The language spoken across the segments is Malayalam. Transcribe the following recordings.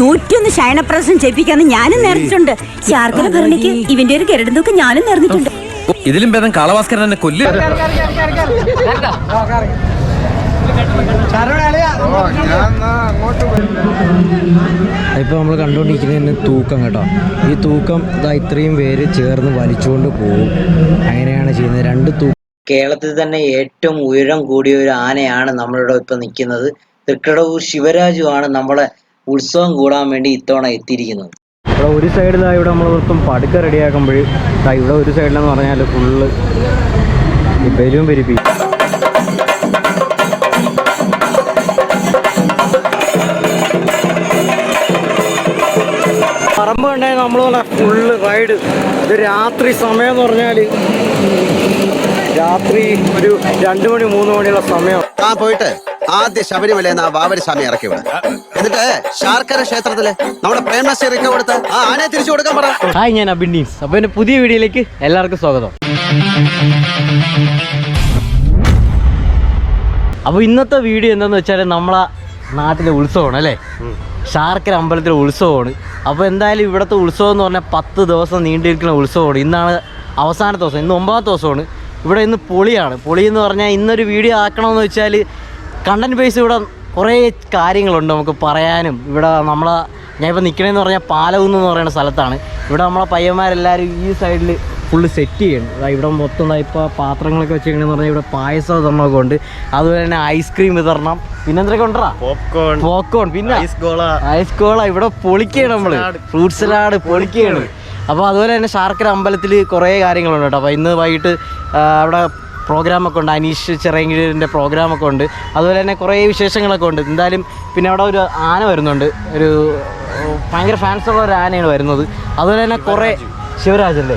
101 ശയനപ്രസം ചെയ്യിപ്പിക്കാന്ന് ഞാനും നേർന്നിട്ടുണ്ട്. ശാർക്കര ഭരണിക്ക് ഇവന്റെ ഒരു ഗരുഡന്തൊക്കെ ഞാനും നേർന്നിട്ടുണ്ട്. ഇതിലും ഭേദം കാളവാസ്കരൻ എന്നെ കൊല്ല്. ഇപ്പൊ നമ്മൾ കണ്ടുകൊണ്ടിരിക്കുന്നതിന് തൂക്കം കേട്ടോ. ഈ തൂക്കം ഇത്രയും പേര് ചേർന്ന് വലിച്ചുകൊണ്ട് പോകും. അങ്ങനെയാണ് ചെയ്യുന്നത്. രണ്ട് തൂക്കം. കേരളത്തിൽ തന്നെ ഏറ്റവും ഉയരം കൂടിയ ഒരു ആനയാണ് നമ്മളിവിടെ ഇപ്പൊ നിൽക്കുന്നത്. തൃക്കടവൂർ ശിവരാജു ആണ് നമ്മളെ ഉത്സവം കൂടാൻ വേണ്ടി ഇത്തവണ എത്തിയിരിക്കുന്നത്. ഇവിടെ ഒരു സൈഡിലായി ഇവിടെ നമ്മൾ മൊത്തം പടുക്ക റെഡിയാക്കുമ്പോൾ ഇവിടെ ഒരു സൈഡിലെന്ന് പറഞ്ഞാൽ ഫുള്ള് ബലൂൺ പെരുപ്പിക്കും. പറമ്പ് കണ്ടാൽ നമ്മൾ ഫുള്ള് റൈഡ്. ഇത് രാത്രി സമയം എന്ന് പറഞ്ഞാൽ രാത്രി ഒരു 2 മണി 3 മണിയുള്ള സമയം. പോയിട്ട് ആദ്യ ശബരിമല വാവരി സ്വാമി ഇറക്കി വിടും. എന്നിട്ട് ശാർക്കര ക്ഷേത്രത്തില് നമ്മുടെ പ്രേംനസീർ ഇറക്കി കൊടുത്ത് ആ ആനയെ തിരിച്ചു കൊടുക്കാൻ പറ. ഹായ്, ഞാൻ അബിൻഡീൻസ്. അപ്പോൾ എൻ്റെ പുതിയ വീഡിയോയിലേക്ക് എല്ലാവർക്കും സ്വാഗതം. അപ്പോൾ ഇന്നത്തെ വീഡിയോ എന്താണെന്ന് വെച്ചാൽ നമ്മളെ നാട്ടിലെ ഉത്സവമാണ് അല്ലേ, ശാർക്കര അമ്പലത്തിലെ ഉത്സവമാണ്. അപ്പോൾ എന്തായാലും ഇവിടുത്തെ ഉത്സവം എന്ന് പറഞ്ഞാൽ 10 ദിവസം നീണ്ടിരിക്കുന്ന ഉത്സവമാണ്. ഇന്നാണ് അവസാനത്തെ ദിവസം, ഇന്ന് 9ാമത്തെ ദിവസമാണ്. ഇവിടെ ഇന്ന് പൊളിയാണ്. പൊളി എന്ന് പറഞ്ഞാൽ ഇന്നൊരു വീഡിയോ ആക്കണമെന്ന് വെച്ചാൽ കണ്ടൻറ് ബേസ് ഇവിടെ കുറേ കാര്യങ്ങളുണ്ട് നമുക്ക് പറയാനും. ഇവിടെ ഞാനിപ്പോൾ നിൽക്കണമെന്ന് പറഞ്ഞാൽ പാലകുന്ന് എന്ന് പറയുന്ന സ്ഥലത്താണ്. ഇവിടെ നമ്മളെ പയ്യന്മാരെല്ലാവരും ഈ സൈഡിൽ ഫുള്ള് സെറ്റ് ചെയ്യണം. ഇവിടെ മൊത്തം ഇപ്പോൾ പാത്രങ്ങളൊക്കെ വെച്ചിരിക്കണമെന്ന് പറഞ്ഞാൽ ഇവിടെ പായസ വിതരണമൊക്കെ ഉണ്ട്. അതുപോലെ തന്നെ ഐസ്ക്രീം വിതരണം, പിന്നെ എന്തൊക്കെ ഉണ്ടാ പോപ്കോൺ, പിന്നെ ഐസ് കോള. ഇവിടെ പൊളിക്കുകയാണ് നമ്മൾ, ഫ്രൂട്ട് സലാഡ് പൊളിക്കുകയാണ്. അപ്പോൾ അതുപോലെ തന്നെ ശാർക്കര അമ്പലത്തിൽ കുറേ കാര്യങ്ങളുണ്ട് കേട്ടോ. അപ്പോൾ ഇന്ന് വൈകിട്ട് അവിടെ പ്രോഗ്രാമൊക്കെ ഉണ്ട്, അനീഷ് ചിറയങ്കിൻ്റെ പ്രോഗ്രാമൊക്കെ ഉണ്ട്. അതുപോലെ തന്നെ കുറേ വിശേഷങ്ങളൊക്കെ ഉണ്ട്. എന്തായാലും പിന്നെ അവിടെ ഒരു ആന വരുന്നുണ്ട്, ഒരു ഭയങ്കര ഫാൻസുള്ള ഒരു ആനയാണ് വരുന്നത്. അതുപോലെ തന്നെ കുറേ ശിവരാജല്ലേ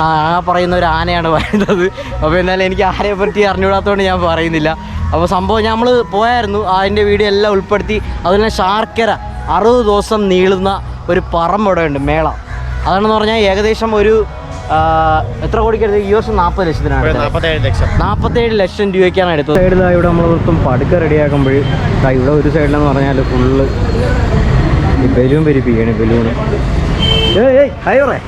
ആ പറയുന്ന ഒരു ആനയാണ് വരുന്നത്. അപ്പോൾ എന്നാലും എനിക്ക് ആനയെ പറ്റി അറിഞ്ഞുകൂടാത്തതുകൊണ്ട് ഞാൻ പറയുന്നില്ല. അപ്പോൾ സംഭവം നമ്മൾ പോയായിരുന്നു, അതിൻ്റെ വീഡിയോ എല്ലാം ഉൾപ്പെടുത്തി. അതുപോലെ തന്നെ ശാർക്കര 60 ദിവസം നീളുന്ന ഒരു പറമ്പ് ഇവിടെ ഉണ്ട്, മേള. അതാണെന്ന് പറഞ്ഞാൽ ഏകദേശം ഒരു എത്ര കോടിക്ക് ഈ വർഷം 40 ലക്ഷത്തിനാണ്, 47 ലക്ഷം രൂപയ്ക്കാണ് എടുത്തത്. സൈഡിലായി ഇവിടെ നമ്മൾ മൊത്തം പടുക്ക റെഡിയാക്കുമ്പോൾ ഇവിടെ ഒരു സൈഡിലെന്ന് പറഞ്ഞാൽ ഫുള്ള് ബലൂൺ പെരുപ്പിക്കുകയാണ്. ബലൂണ് ഹൈറേ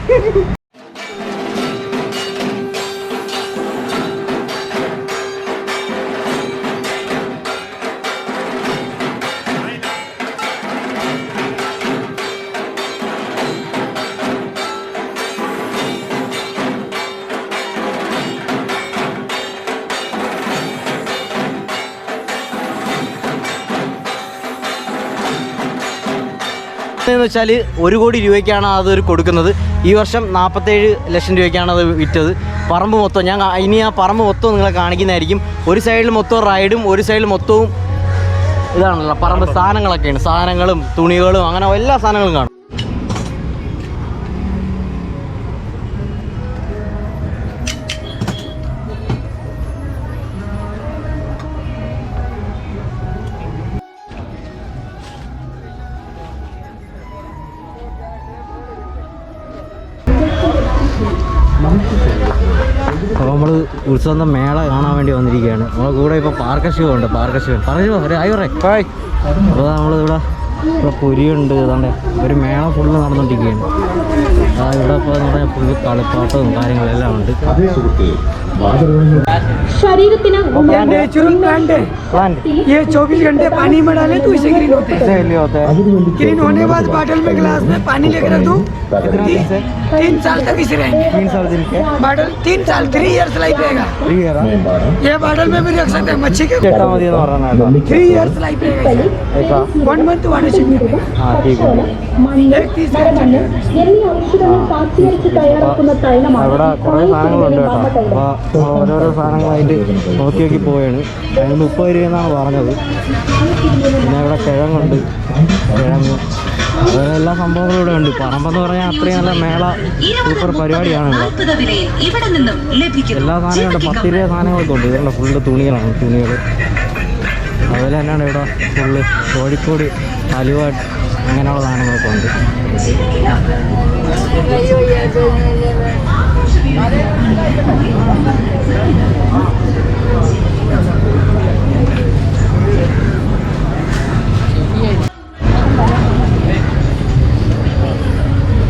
എന്ന് വെച്ചാൽ 1 കോടി രൂപയ്ക്കാണ് അതൊരു കൊടുക്കുന്നത്. ഈ വർഷം 47 ലക്ഷം രൂപയ്ക്കാണ് അത് വിറ്റത്. പറമ്പ് മൊത്തം ഇനി ആ പറമ്പ് മൊത്തം നിങ്ങളെ കാണിക്കുന്നതായിരിക്കും. ഒരു സൈഡിൽ മൊത്തം റൈഡും ഒരു സൈഡിൽ മൊത്തവും ഇതാണല്ലോ പറമ്പ് സാധനങ്ങളൊക്കെയാണ്, സാധനങ്ങളും തുണികളും അങ്ങനെ എല്ലാ സാധനങ്ങളും കാണും. അപ്പോൾ നമ്മൾ ഉത്സവത്തെ മേള കാണാൻ വേണ്ടി വന്നിരിക്കുകയാണ്. നമ്മളെ കൂടെ ഇപ്പോൾ പാർക്കശിവ ഉണ്ട്. പാർക്കശിവൻ പറഞ്ഞു ഒരു ആയിരേ ഹായ്. അപ്പോൾ നമ്മളിവിടെ പൊരിയുണ്ട്, അതാണ്ട് ഒരു മേള ഫുള്ള് നടന്നുകൊണ്ടിരിക്കുകയാണ്. ഇവിടെ ഇപ്പോൾ എന്ന് പറഞ്ഞാൽ ഫുള്ള് കളിപ്പാട്ടവും കാര്യങ്ങളെല്ലാം ഉണ്ട്. शरीरത്തിന് नेचुरल प्लांट है। ये 24 घंटे पानी में डाले तो इसे ग्रीन होते हैं। ग्रीन होने के बाद बॉटल में ग्लास में पानी लेकर रख दो, 3 साल तक इसे रहेंगे। 3 साल दिन के बॉटल 3 साल 3 इयर्स लाइफ रहेगा। ये बॉटल में भी रख सकते हैं मच्छी के 3 इयर्स लाइफ रहेगा। 1 मंथ वाटर चाहिए। हाँ ठीक है. അവിടെ കുറേ സാധനങ്ങളുണ്ട് കേട്ടോ. അപ്പോൾ ഓരോരോ സാധനങ്ങളായിട്ട് നോക്കി പോയാണ്. അതിന് 30 രൂപ എന്നാണ് പറഞ്ഞത്. പിന്നെ ഇവിടെ കിഴങ്ങുണ്ട്, കിഴങ്ങ് അങ്ങനെ എല്ലാ സംഭവങ്ങളും ഇവിടെ ഉണ്ട്. പറമ്പെന്ന് പറഞ്ഞാൽ അത്രയും നല്ല മേള സൂപ്പർ പരിപാടിയാണ് ഇവിടെ. എല്ലാ സാധനങ്ങളും 10 രൂപ സാധനങ്ങളൊക്കെ ഉണ്ട്. ഇവരുടെ ഫുള്ള് തുണികളാണ്, തുണികൾ. അതുപോലെ തന്നെയാണ് ഇവിടെ ഫുള്ള് കോഴിക്കോട് ഹലുവ അങ്ങനെയുള്ള സാധനങ്ങളൊക്കെ ഉണ്ട്.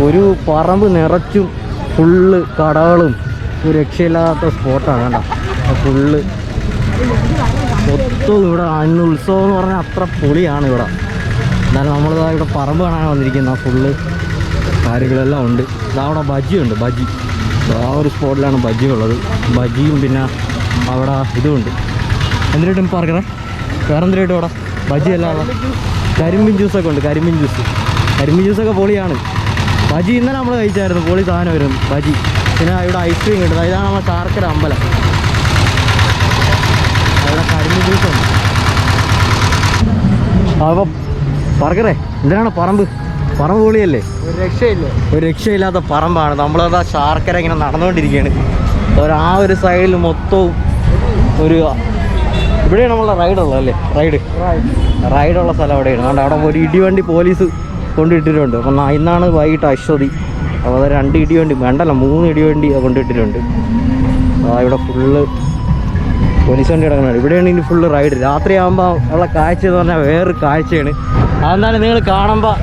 ഒരു പറമ്പ് നിറച്ചും ഫുള്ള് കടകളും ഒരു രക്ഷയില്ലാത്ത സ്പോട്ടാണ് കേട്ടോ. ഫുള്ള് മൊത്തം ഇവിടെ അന്ന് ഉത്സവം എന്ന് പറഞ്ഞാൽ അത്ര പൊളിയാണ് ഇവിടെ. എന്നാലും നമ്മളിതാ ഇവിടെ പറമ്പ് കാണാൻ വന്നിരിക്കുന്ന ഫുള്ള് കാര്യങ്ങളെല്ലാം ഉണ്ട്. ഇതവിടെ ബജ്ജിയുണ്ട്, ബജ്ജി ആ ഒരു സ്പോട്ടിലാണ് ബജ്ജി ഉള്ളത്. ബജ്ജിയും പിന്നെ അവിടെ ഇതുമുണ്ട്. എന്തിനായിട്ടും പാർക്കറ വേറെ എന്തിനായിട്ടും അവിടെ ബജ്ജി അല്ലാതെ കരിമ്പിൻ ജ്യൂസൊക്കെ ഉണ്ട്. കരിമ്പിൻ ജ്യൂസൊക്കെ പൊളിയാണ്. ബജ്ജി ഇന്നലെ നമ്മൾ കഴിച്ചായിരുന്നു, പൊളി സാധനം വരും ബജ്ജി. പിന്നെ ഇവിടെ ഐസ്ക്രീം കിട്ടുന്നത്. ഇതാണ് നമ്മുടെ ശാർക്കര അമ്പലം. അവിടെ കരിമ്പിൻ ജ്യൂസുണ്ട്. അപ്പോൾ പറക്കറേ എന്തിനാണ് പറമ്പ് പൊളിയല്ലേ? ഒരു രക്ഷയില്ലാത്ത പറമ്പാണ്. നമ്മളതാ ശാർക്കര ഇങ്ങനെ നടന്നുകൊണ്ടിരിക്കുകയാണ്. ആ ഒരു സൈഡിൽ മൊത്തവും ഒരു ഇവിടെയാണ് നമ്മളെ റൈഡുള്ളത് അല്ലേ? റൈഡുള്ള സ്ഥലം അവിടെയാണ്. അതുകൊണ്ട് അവിടെ ഒരു ഇടിവണ്ടി പോലീസ് കൊണ്ടിട്ടിട്ടുണ്ട്. അപ്പം ഇന്നാണ് വൈകിട്ട് അശ്വതി. അപ്പോൾ അത് 2 ഇടിവണ്ടി വേണ്ടല്ല 3 ഇടിവണ്ടി കൊണ്ടിട്ടിട്ടുണ്ട്. ഇവിടെ ഫുള്ള് പോലീസ് വണ്ടി കിടക്കുന്നുണ്ട്. ഇവിടെയാണ് ഇനി ഫുള്ള് റൈഡ്. രാത്രിയാകുമ്പോൾ ഉള്ള കാഴ്ച എന്ന് പറഞ്ഞാൽ വേറൊരു കാഴ്ചയാണ്. അതെന്തായാലും നിങ്ങൾ കാണുമ്പോൾ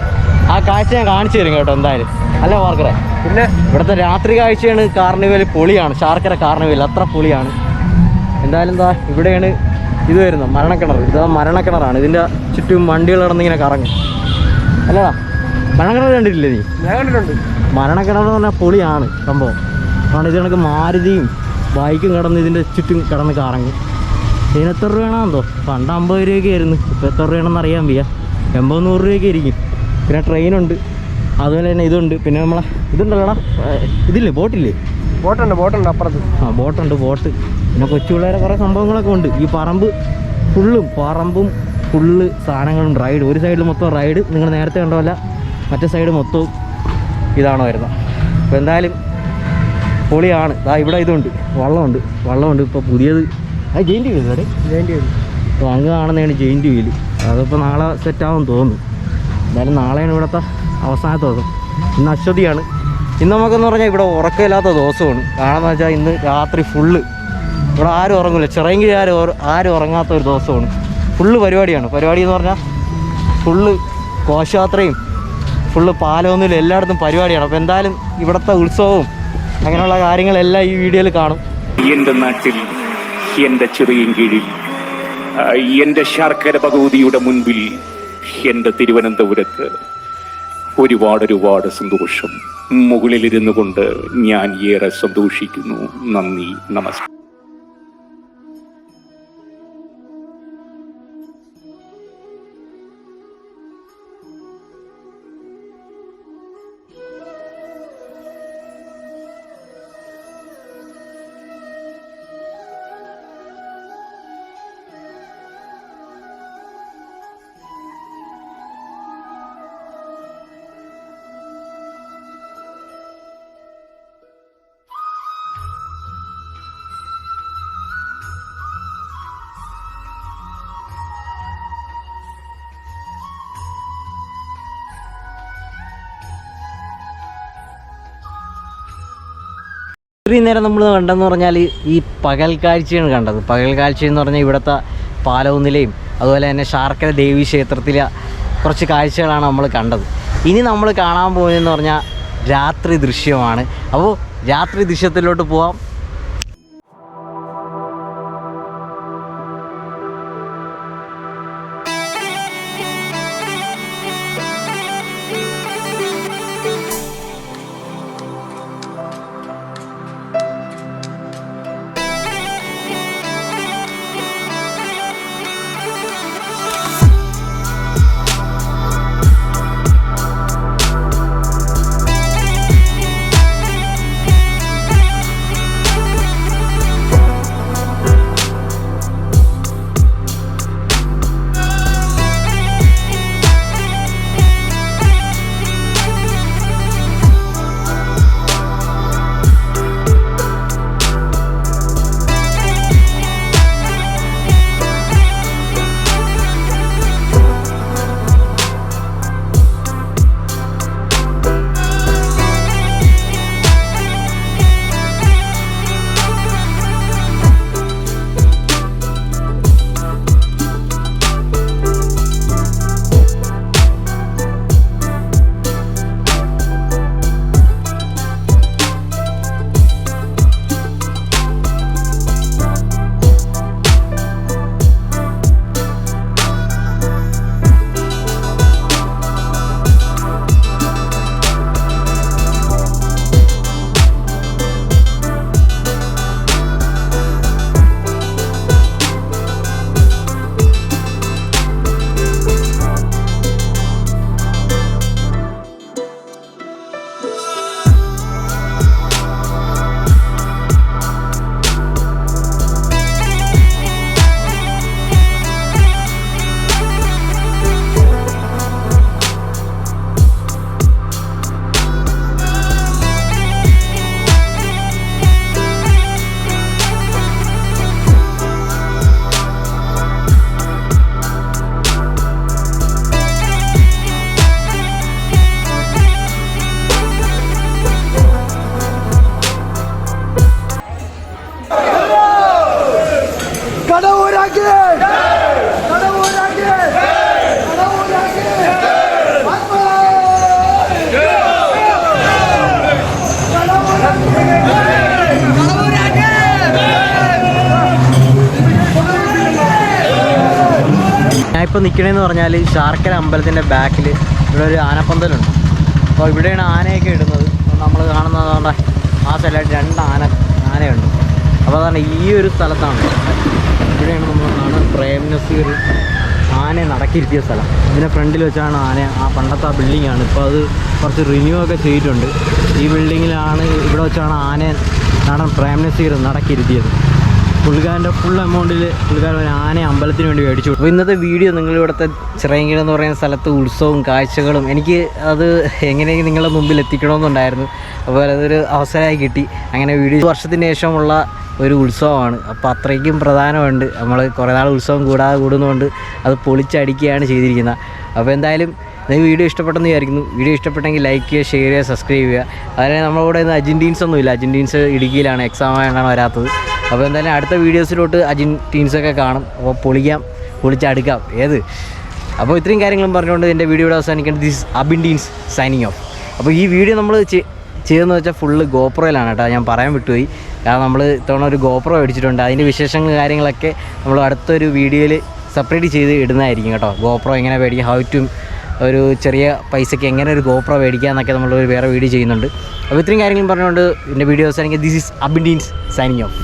ആ കാഴ്ച ഞാൻ കാണിച്ചു തരും കേട്ടോ എന്തായാലും, അല്ലേ മാർക്കറെ? പിന്നെ ഇവിടുത്തെ രാത്രി കാഴ്ചയാണ്. കാർണിവൽ പൊളിയാണ്, ശാർക്കര കാർണിവൽ അത്ര പൊളിയാണ്. എന്തായാലും എന്താ ഇവിടെയാണ് ഇത് വരുന്നത്, മരണക്കിണർ. ഇതാ മരണക്കിണറാണ്. ഇതിൻ്റെ ചുറ്റും വണ്ടികൾ കിടന്നിങ്ങനെ കറങ്ങും. അല്ലടാ മരണക്കിണർ കണ്ടിട്ടില്ലേ നീ? ഞാൻ കണ്ടിട്ടുണ്ട്. മരണക്കിണർ എന്ന് പറഞ്ഞാൽ പൊളിയാണ് സംഭവം. കാരണം ഇത് കണക്ക് മാരുതിയും ബൈക്കും കിടന്ന് ഇതിൻ്റെ ചുറ്റും കിടന്ന് കറങ്ങും. ഇതിന് എത്ര രൂപയാണെന്തോ? പണ്ട് 50 രൂപയൊക്കെ ആയിരുന്നു. ഇപ്പോൾ എത്ര രൂപയാണെന്ന് അറിയാൻ വയ്യ. 80-100 രൂപയൊക്കെ ഇരിക്കും. പിന്നെ ട്രെയിനുണ്ട്, അതുപോലെ തന്നെ ഇതുണ്ട്. പിന്നെ നമ്മളെ ഇതുണ്ടല്ലോടാ, ഇതില്ലേ ബോട്ടില്ലേ? ബോട്ടുണ്ട് അപ്പുറത്ത്. ബോട്ട്. പിന്നെ കൊച്ചു പിള്ളേരെ കുറേ സംഭവങ്ങളൊക്കെ ഉണ്ട്. ഈ പറമ്പും ഫുള്ള് സാധനങ്ങളും റൈഡ്. ഒരു സൈഡിൽ മൊത്തം റൈഡ്, നിങ്ങൾ നേരത്തെ കണ്ടോല്ല. മറ്റേ സൈഡ് മൊത്തവും ഇതാണ് വരുന്നത്. അപ്പോൾ എന്തായാലും പൊളിയാണ്. ഇവിടെ ഇതുണ്ട്, വള്ളമുണ്ട്. ഇപ്പോൾ പുതിയത് അത് ജെയിൻറ്റ് വീൽ അല്ലേ? അപ്പോൾ അങ്ങ് കാണുന്നതാണ് ജെയിൻറ്റ് വീൽ. അതിപ്പോൾ നാളെ സെറ്റാകുമെന്ന് തോന്നുന്നു. എന്തായാലും നാളെയാണ് ഇവിടുത്തെ അവസാനത്തെ ദിവസം. ഇന്ന് അശ്വതിയാണ്. ഇന്ന് നമുക്കെന്ന് പറഞ്ഞാൽ ഇവിടെ ഉറക്കമില്ലാത്ത ദിവസമാണ്. കാരണം വെച്ചാൽ ഇന്ന് രാത്രി ഫുള്ള് ഇവിടെ ആരും ഉറങ്ങില്ല. ചിറയെങ്കിൽ ആരും ഉറങ്ങാത്ത ഒരു ദിവസമാണ്. ഫുള്ള് പരിപാടിയാണ്. പരിപാടി എന്ന് പറഞ്ഞാൽ ഫുള്ള് ഘോഷയാത്രയും ഫുള്ള് പാലമൊന്നുമില്ല, എല്ലായിടത്തും പരിപാടിയാണ്. അപ്പോൾ എന്തായാലും ഇവിടുത്തെ ഉത്സവവും അങ്ങനെയുള്ള കാര്യങ്ങളെല്ലാം ഈ വീഡിയോയിൽ കാണും. എൻ്റെ നാട്ടിൽ, എൻ്റെ ചിറയിൻകീഴിൽ, എൻ്റെ ശർക്കര ഭഗവതിയുടെ മുൻപിൽ, എൻ്റെ തിരുവനന്തപുരത്ത് ഒരുപാട് സന്തോഷം. മുകളിലിരുന്നു കൊണ്ട് ഞാൻ ഏറെ സന്തോഷിക്കുന്നു. നന്ദി, നമസ്കാരം. ഇത്രയും നേരം നമ്മൾ കണ്ടെന്ന് പറഞ്ഞാൽ ഈ പകൽ കാഴ്ചയാണ് കണ്ടത്. പകൽ കാഴ്ച എന്ന് പറഞ്ഞാൽ ഇവിടുത്തെ പാലവുന്നിലയും അതുപോലെ തന്നെ ശാർക്കര ദേവി ക്ഷേത്രത്തിലെ കുറച്ച് കാഴ്ചകളാണ് നമ്മൾ കണ്ടത്. ഇനി നമ്മൾ കാണാൻ പോകുന്നതെന്ന് പറഞ്ഞാൽ രാത്രി ദൃശ്യമാണ്. അപ്പോൾ രാത്രി ദൃശ്യത്തിലോട്ട് പോവാം. നമ്മളിപ്പോൾ നിൽക്കണേന്ന് പറഞ്ഞാൽ ശാർക്കര അമ്പലത്തിൻ്റെ ബാക്കിൽ ഇവിടെ ഒരു ആനപ്പന്തലുണ്ട്. അപ്പോൾ ഇവിടെയാണ് ആനയൊക്കെ ഇടുന്നത്. നമ്മൾ കാണുന്നത് ആ സ്ഥലമായിട്ട് 2 ആനയുണ്ട്. അപ്പോൾ അതാണ് ഈ ഒരു സ്ഥലത്താണ്, ഇവിടെയാണ് നമ്മൾ കാണുന്നത് പ്രേം നസീർ ആനയെ നടക്കിയിരുത്തിയ സ്ഥലം. ഇതിൻ്റെ ഫ്രണ്ടിൽ വെച്ചാണ് ആ പണ്ടത്തെ ആ ബിൽഡിങ്ങാണ്. ഇപ്പോൾ അത് കുറച്ച് റിന്യൂ ഒക്കെ ചെയ്തിട്ടുണ്ട്. ഈ ബിൽഡിങ്ങിലാണ്, ഇവിടെ വെച്ചാണ് നടൻ പ്രേം നസീർ നടക്കിയിരുത്തിയത്. പുള്ളിക്കാരൻ്റെ ഫുൾ എമൗണ്ടിൽ പുള്ളിക്കാരൻ ഒരു ആനയെ അമ്പലത്തിന് വേണ്ടി മേടിച്ചു. അപ്പോൾ ഇന്നത്തെ വീഡിയോ നിങ്ങളിവിടുത്തെ ചിറയൻകീഴ് എന്ന് പറയുന്ന സ്ഥലത്ത് ഉത്സവവും കാഴ്ചകളും എനിക്ക് അത് എങ്ങനെയെങ്കിലും നിങ്ങളുടെ മുമ്പിൽ എത്തിക്കണമെന്നുണ്ടായിരുന്നു. അപ്പോൾ അതൊരു അവസരമായി കിട്ടി. അങ്ങനെ വീഡിയോ വർഷത്തിന് ശേഷമുള്ള ഒരു ഉത്സവമാണ്. അപ്പോൾ അത്രയ്ക്കും പ്രധാനമുണ്ട്. നമ്മൾ കുറേ നാൾ ഉത്സവം കൂടുന്നതുകൊണ്ട് അത് പൊളിച്ചടിക്കുകയാണ് ചെയ്തിരിക്കുന്നത്. അപ്പോൾ എന്തായാലും നിങ്ങൾക്ക് വീഡിയോ ഇഷ്ടപ്പെട്ടെന്ന് വിചാരിക്കുന്നു. വീഡിയോ ഇഷ്ടപ്പെട്ടെങ്കിൽ ലൈക്ക് ചെയ്യുക, ഷെയർ ചെയ്യുക, സബ്സ്ക്രൈബ് ചെയ്യുക. അതിന് നമ്മളിവിടെ ഇന്ന് അർജൻറ്റീൻസ് ഒന്നുമില്ല. അർജൻറ്റീൻസ് ഇടുക്കിയിലാണ്, എക്സാം ആയതാണ് വരാത്തത്. അപ്പോൾ എന്തായാലും അടുത്ത വീഡിയോസിലോട്ട് അർജൻറ്റീൻസൊക്കെ കാണും. അപ്പോൾ പൊളിച്ചടുക്കാം ഏത്. അപ്പോൾ ഇത്രയും കാര്യങ്ങളും പറഞ്ഞുകൊണ്ട് എൻ്റെ വീഡിയോയുടെ അവസാനിക്കേണ്ടത് ദിസ് അബിൻഡീൻസ് സൈനിങ് ഓഫ്. അപ്പോൾ ഈ വീഡിയോ നമ്മൾ ചെയ്തെന്ന് വെച്ചാൽ ഫുള്ള് ഗോപ്രോയിലാണ് കേട്ടോ. ഞാൻ പറയാൻ വിട്ടുപോയി. കാരണം നമ്മൾ ഇത്തവണ ഒരു ഗോപ്രോ മേടിച്ചിട്ടുണ്ട്. അതിൻ്റെ വിശേഷങ്ങൾ കാര്യങ്ങളൊക്കെ നമ്മൾ അടുത്തൊരു വീഡിയോയിൽ സെപ്പറേറ്റ് ചെയ്ത് ഇടുന്നതായിരിക്കും കേട്ടോ. ഗോപ്രോ എങ്ങനെ മേടിക്കാം, ഹൗ ടു ഒരു ചെറിയ പൈസയ്ക്ക് എങ്ങനെ ഒരു ഗോപ്രോ മേടിക്കുക എന്നൊക്കെ നമ്മൾ വേറെ വീഡിയോ ചെയ്യുന്നുണ്ട്. അപ്പോൾ ഇത്രയും കാര്യങ്ങളും പറഞ്ഞുകൊണ്ട് എൻ്റെ വീഡിയോ അവസാനിക്കുക. This is Abindeen's signing of.